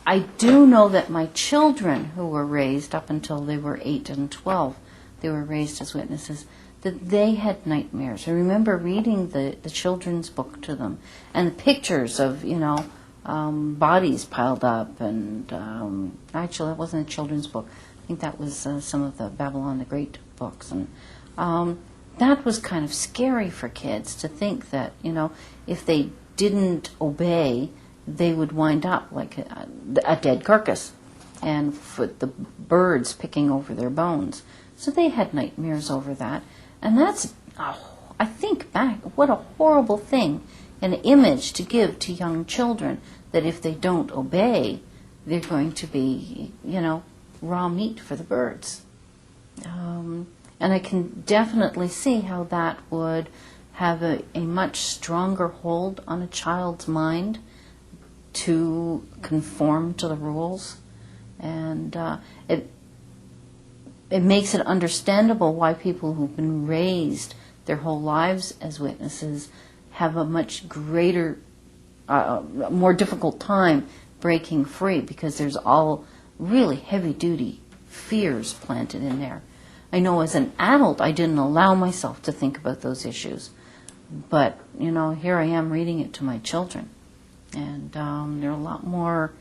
I do know that my children, who were raised up until they were 8 and 12, they were raised as witnesses, that they had nightmares. I remember reading the children's book to them, and the pictures of, bodies piled up, and actually that wasn't a children's book. I think that was some of the Babylon the Great books, and that was kind of scary for kids to think that, if they didn't obey, they would wind up like a dead carcass, and with the birds picking over their bones. So they had nightmares over that. And that's, I think back, what a horrible thing, an image to give to young children, that if they don't obey, they're going to be, raw meat for the birds. And I can definitely see how that would have a much stronger hold on a child's mind to conform to the rules. And it makes it understandable why people who've been raised their whole lives as witnesses have a much greater, more difficult time breaking free, because there's all really heavy-duty fears planted in there. I know as an adult I didn't allow myself to think about those issues, but, here I am reading it to my children, and they're a lot more,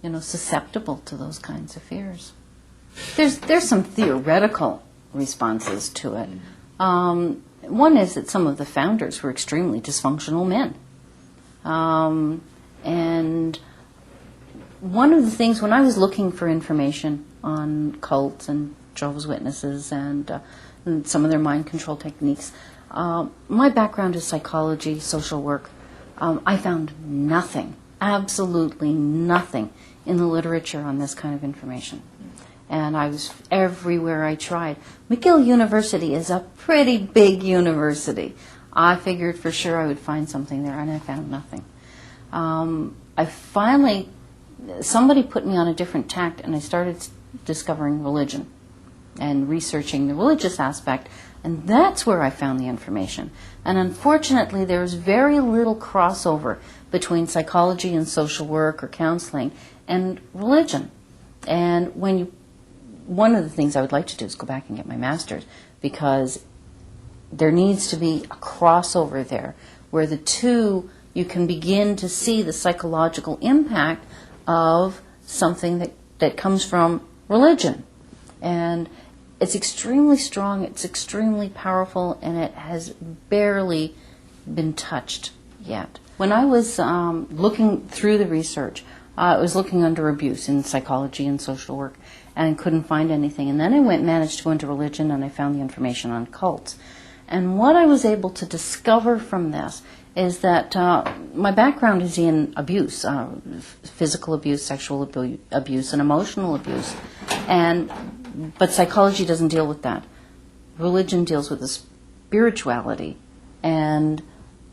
susceptible to those kinds of fears. There's some theoretical responses to it. One is that some of the founders were extremely dysfunctional men. And one of the things, when I was looking for information on cults and Jehovah's Witnesses and some of their mind control techniques, my background is psychology, social work. I found nothing, absolutely nothing, in the literature on this kind of information. And I was everywhere I tried. McGill University is a pretty big university. I figured for sure I would find something there, and I found nothing. Somebody put me on a different tact, and I started discovering religion and researching the religious aspect, and that's where I found the information. And unfortunately, there's very little crossover between psychology and social work or counseling and religion. And one of the things I would like to do is go back and get my master's, because there needs to be a crossover there where the two, you can begin to see the psychological impact of something that comes from religion. And it's extremely strong, it's extremely powerful, and it has barely been touched yet. When I was looking through the research, I was looking under abuse in psychology and social work, and couldn't find anything. And then I managed to go into religion, and I found the information on cults. And what I was able to discover from this is that my background is in abuse, physical abuse, sexual abuse, and emotional abuse. But psychology doesn't deal with that. Religion deals with the spirituality. And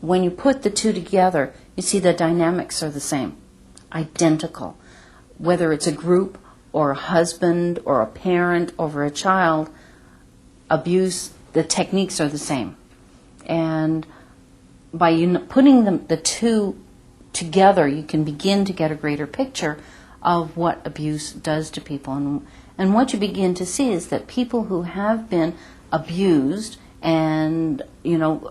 when you put the two together, you see the dynamics are the same, identical. Whether it's a group or a husband or a parent over a child, abuse, the techniques are the same. And by putting the two together, you can begin to get a greater picture of what abuse does to people. And what you begin to see is that people who have been abused and,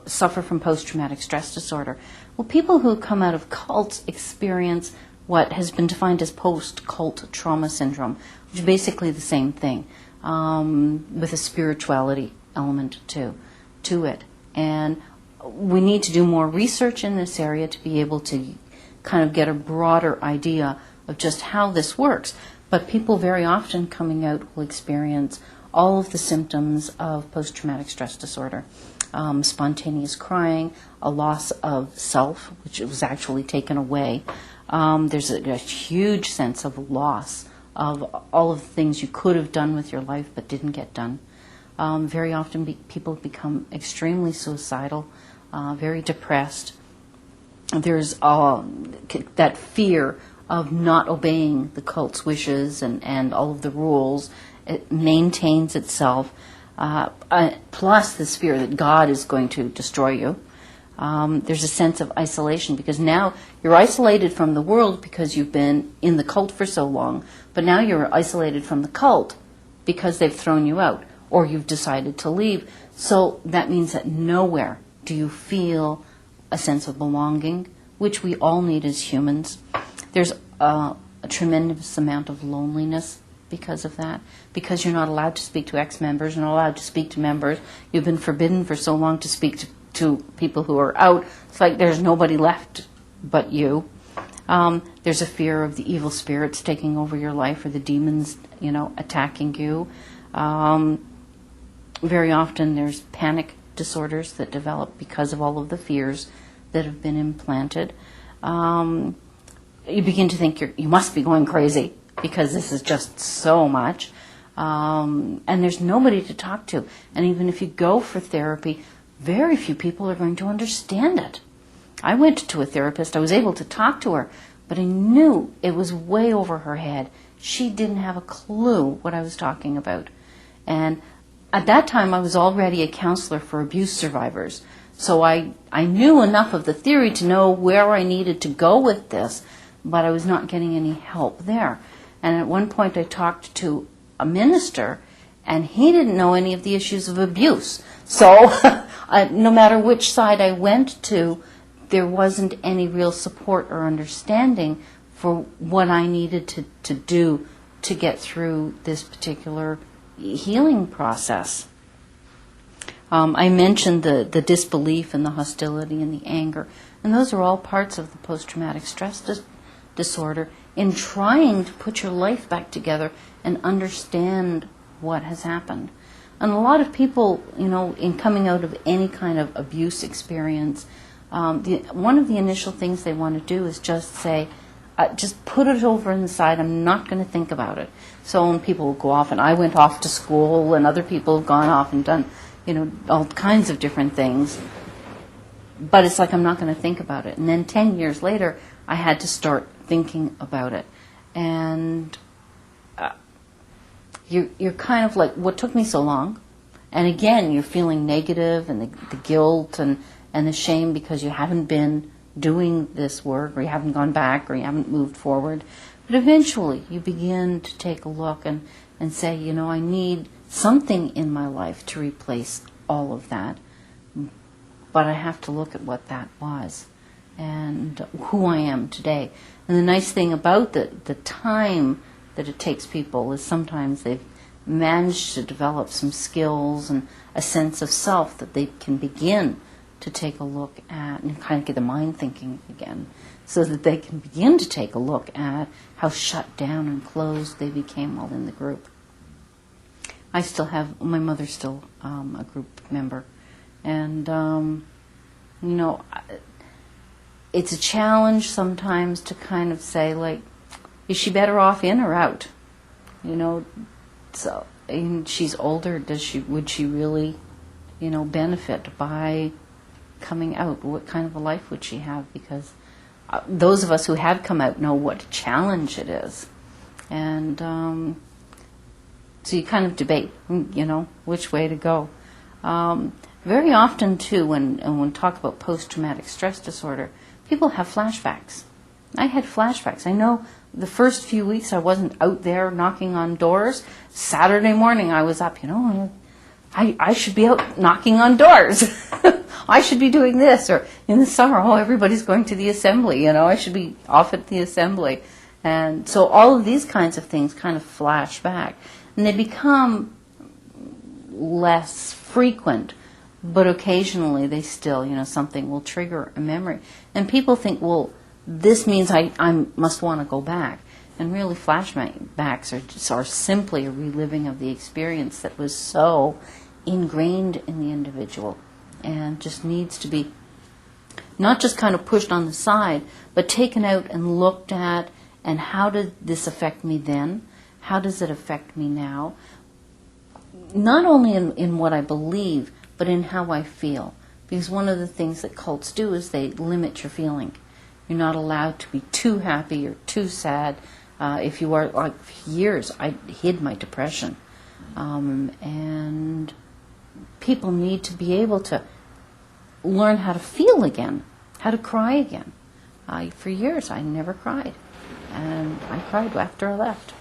suffer from post-traumatic stress disorder, well, people who come out of cults experience what has been defined as post-cult trauma syndrome, which is basically the same thing, with a spirituality element to it. And we need to do more research in this area to be able to kind of get a broader idea of just how this works. But people very often coming out will experience all of the symptoms of post-traumatic stress disorder. Spontaneous crying, a loss of self, which was actually taken away. There's a huge sense of loss of all of the things you could have done with your life but didn't get done. Very often people become extremely suicidal, very depressed. There's that fear of not obeying the cult's wishes and all of the rules. It maintains itself, plus this fear that God is going to destroy you. There's a sense of isolation because now you're isolated from the world because you've been in the cult for so long, but now you're isolated from the cult because they've thrown you out or you've decided to leave. So that means that nowhere do you feel a sense of belonging, which we all need as humans. There's a tremendous amount of loneliness because of that, because you're not allowed to speak to ex-members, you're not allowed to speak to members. You've been forbidden for so long to speak to people who are out. It's like there's nobody left but you. There's a fear of the evil spirits taking over your life or the demons, attacking you. Very often there's panic disorders that develop because of all of the fears that have been implanted. You begin to think you must be going crazy because this is just so much. And there's nobody to talk to. And even if you go for therapy, very few people are going to understand it. I went to a therapist. I was able to talk to her, but I knew it was way over her head. She didn't have a clue what I was talking about. And at that time, I was already a counselor for abuse survivors. So I knew enough of the theory to know where I needed to go with this, but I was not getting any help there. And at one point, I talked to a minister, and he didn't know any of the issues of abuse. So no matter which side I went to, there wasn't any real support or understanding for what I needed to do to get through this particular healing process. I mentioned the disbelief and the hostility and the anger, and those are all parts of the post-traumatic stress disorder in trying to put your life back together and understand what has happened. And a lot of people, in coming out of any kind of abuse experience, one of the initial things they want to do is just say, just put it over in the side, I'm not going to think about it. So when people will go off, and I went off to school, and other people have gone off and done, all kinds of different things. But it's like I'm not going to think about it. And then 10 years later, I had to start thinking about it. And you're kind of like, what took me so long? And again, you're feeling negative and the guilt and the shame because you haven't been doing this work, or you haven't gone back, or you haven't moved forward. But eventually, you begin to take a look and say, I need something in my life to replace all of that. But I have to look at what that was and who I am today. And the nice thing about the time that it takes people is sometimes they've managed to develop some skills and a sense of self that they can begin to take a look at and kind of get the mind thinking again, so that they can begin to take a look at how shut down and closed they became while in the group. My mother's still a group member, and it's a challenge sometimes to kind of say, like, is she better off in or out? So, and she's older. Would she really, benefit by coming out? What kind of a life would she have? Because those of us who have come out know what a challenge it is. And so you kind of debate, which way to go. Very often, too, when we talk about post-traumatic stress disorder, people have flashbacks. I had flashbacks. I know the first few weeks I wasn't out there knocking on doors. Saturday morning I was up, I should be out knocking on doors. I should be doing this. Or in the summer, everybody's going to the assembly, I should be off at the assembly. And so all of these kinds of things kind of flash back. And they become less frequent, but occasionally they still, something will trigger a memory. And people think, well, this means I must want to go back. And really, flashbacks are simply a reliving of the experience that was so ingrained in the individual and just needs to be not just kind of pushed on the side, but taken out and looked at, and how did this affect me then? How does it affect me now? Not only in what I believe, but in how I feel. Because one of the things that cults do is they limit your feeling. You're not allowed to be too happy or too sad. If you are, like, for years, I hid my depression. And people need to be able to learn how to feel again, how to cry again. For years, I never cried. And I cried after I left.